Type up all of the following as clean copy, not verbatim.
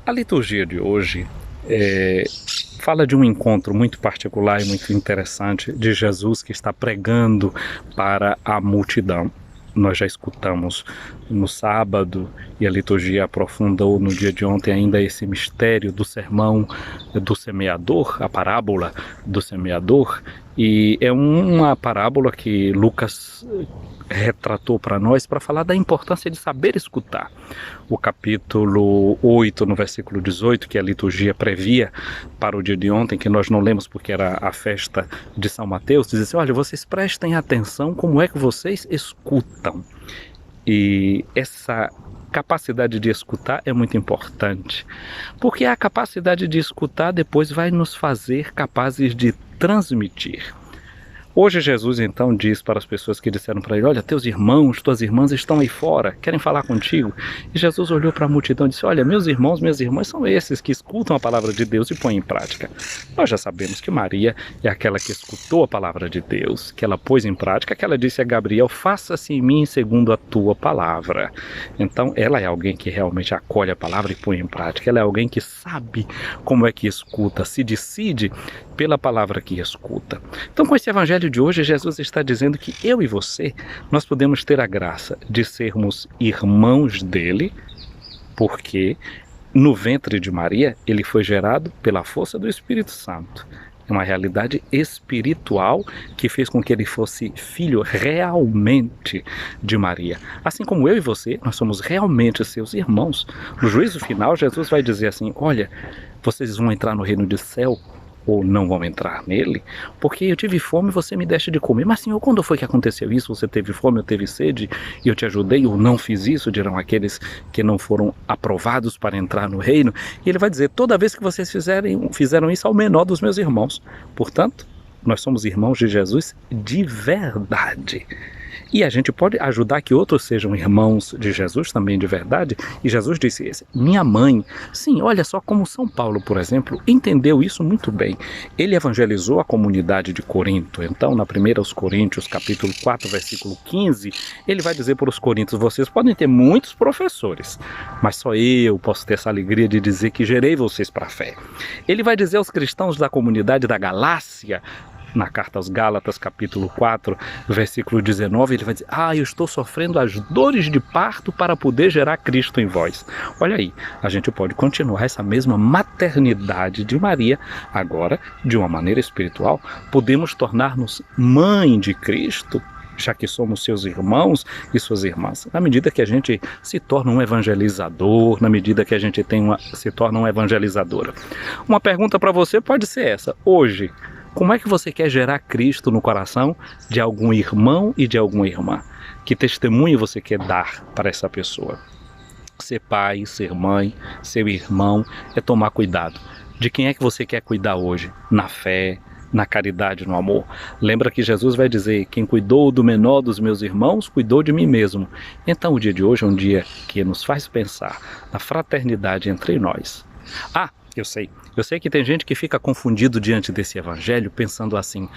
A liturgia de hoje fala de um encontro muito particular e muito interessante de Jesus que está pregando para a multidão. Nós já escutamos no sábado e a liturgia aprofundou no dia de ontem ainda esse mistério do sermão do semeador, a parábola do semeador, e é uma parábola que Lucas retratou para nós para falar da importância de saber escutar. O capítulo 8, no versículo 18, que a liturgia previa para o dia de ontem, que nós não lemos porque era a festa de São Mateus, diz assim: olha, vocês prestem atenção como é que vocês escutam. E essa capacidade de escutar é muito importante, porque a capacidade de escutar depois vai nos fazer capazes de transmitir. Hoje Jesus então diz para as pessoas que disseram para ele: olha, teus irmãos, tuas irmãs estão aí fora, querem falar contigo. E Jesus olhou para a multidão e disse: olha, meus irmãos, minhas irmãs são esses que escutam a palavra de Deus e põem em prática. Nós já sabemos que Maria é aquela que escutou a palavra de Deus, que ela pôs em prática, que ela disse a Gabriel: faça-se em mim segundo a tua palavra. Então ela é alguém que realmente acolhe a palavra e põe em prática. Ela é alguém que sabe como é que escuta, se decide pela palavra que escuta. Então, com esse evangelho de hoje, Jesus está dizendo que eu e você, nós podemos ter a graça de sermos irmãos dele, porque no ventre de Maria ele foi gerado pela força do Espírito Santo. É uma realidade espiritual que fez com que ele fosse filho realmente de Maria. Assim como eu e você, nós somos realmente seus irmãos. No juízo final, Jesus vai dizer assim: olha, vocês vão entrar no reino do céu ou não vão entrar nele, porque eu tive fome e você me deste de comer. Mas Senhor, quando foi que aconteceu isso? Você teve fome, eu teve sede e eu te ajudei, ou não fiz isso? Dirão aqueles que não foram aprovados para entrar no reino. E ele vai dizer: toda vez que vocês fizeram isso ao menor dos meus irmãos. Portanto, nós somos irmãos de Jesus de verdade. E a gente pode ajudar que outros sejam irmãos de Jesus também de verdade. E Jesus disse: minha mãe. Sim, olha só como São Paulo, por exemplo, entendeu isso muito bem. Ele evangelizou a comunidade de Corinto. Então, na 1 Coríntios, capítulo 4, versículo 15, ele vai dizer para os coríntios: vocês podem ter muitos professores, mas só eu posso ter essa alegria de dizer que gerei vocês para a fé. Ele vai dizer aos cristãos da comunidade da Galácia, na carta aos Gálatas, capítulo 4, versículo 19, ele vai dizer: eu estou sofrendo as dores de parto para poder gerar Cristo em vós. Olha aí, a gente pode continuar essa mesma maternidade de Maria, agora de uma maneira espiritual. Podemos tornar-nos mãe de Cristo, já que somos seus irmãos e suas irmãs, na medida que a gente se torna um evangelizador, na medida que a gente se torna uma evangelizadora. Uma pergunta para você pode ser essa: hoje, como é que você quer gerar Cristo no coração de algum irmão e de alguma irmã? Que testemunho você quer dar para essa pessoa? Ser pai, ser mãe, ser irmão, é tomar cuidado. De quem é que você quer cuidar hoje? Na fé, na caridade, no amor. Lembra que Jesus vai dizer: quem cuidou do menor dos meus irmãos, cuidou de mim mesmo. Então o dia de hoje é um dia que nos faz pensar na fraternidade entre nós. Eu sei que tem gente que fica confundido diante desse evangelho, pensando assim: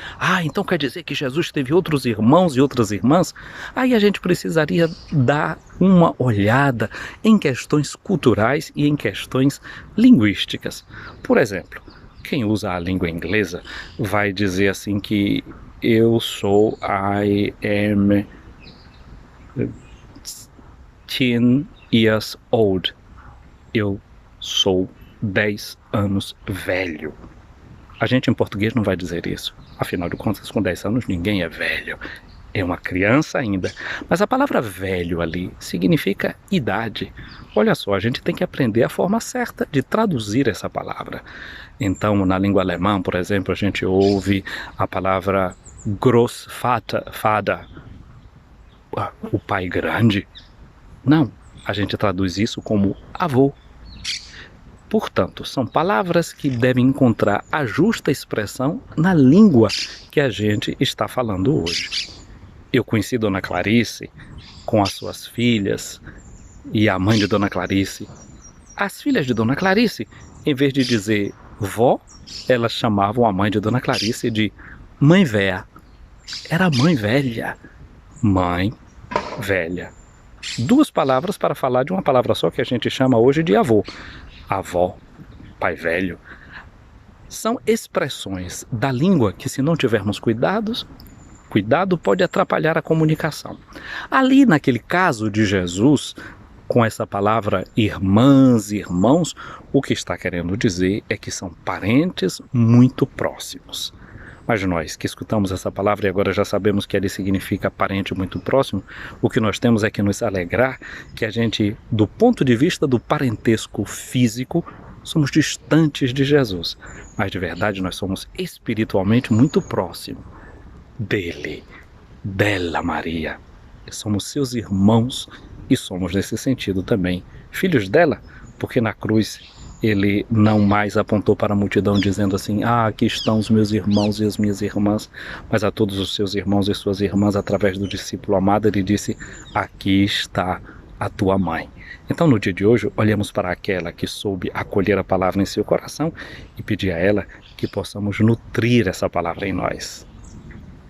então quer dizer que Jesus teve outros irmãos e outras irmãs? Aí a gente precisaria dar uma olhada em questões culturais e em questões linguísticas. Por exemplo, quem usa a língua inglesa vai dizer assim que I am 10 years old. Eu sou 10 anos velho. A gente em português não vai dizer isso. Afinal de contas, com 10 anos ninguém é velho. É uma criança ainda. Mas a palavra velho ali significa idade. Olha só, a gente tem que aprender a forma certa de traduzir essa palavra. Então, na língua alemã, por exemplo, a gente ouve a palavra Großvater, o pai grande. Não, a gente traduz isso como avô. Portanto, são palavras que devem encontrar a justa expressão na língua que a gente está falando hoje. Eu conheci Dona Clarice com as suas filhas e a mãe de Dona Clarice. As filhas de Dona Clarice, em vez de dizer vó, elas chamavam a mãe de Dona Clarice de mãe véia. Era mãe velha. Mãe velha. Duas palavras para falar de uma palavra só que a gente chama hoje de avô. avó, pai velho, são expressões da língua que, se não tivermos cuidado pode atrapalhar a comunicação. Ali, naquele caso de Jesus, com essa palavra irmãs e irmãos, o que está querendo dizer é que são parentes muito próximos. Mas nós que escutamos essa palavra e agora já sabemos que ele significa parente muito próximo, o que nós temos é que nos alegrar que a gente, do ponto de vista do parentesco físico, somos distantes de Jesus, mas de verdade nós somos espiritualmente muito próximos dele, dela Maria. Somos seus irmãos e somos nesse sentido também filhos dela, porque na cruz ele não mais apontou para a multidão dizendo assim: aqui estão os meus irmãos e as minhas irmãs, mas a todos os seus irmãos e suas irmãs, através do discípulo amado, ele disse: aqui está a tua mãe. Então, no dia de hoje, olhamos para aquela que soube acolher a palavra em seu coração e pedir a ela que possamos nutrir essa palavra em nós.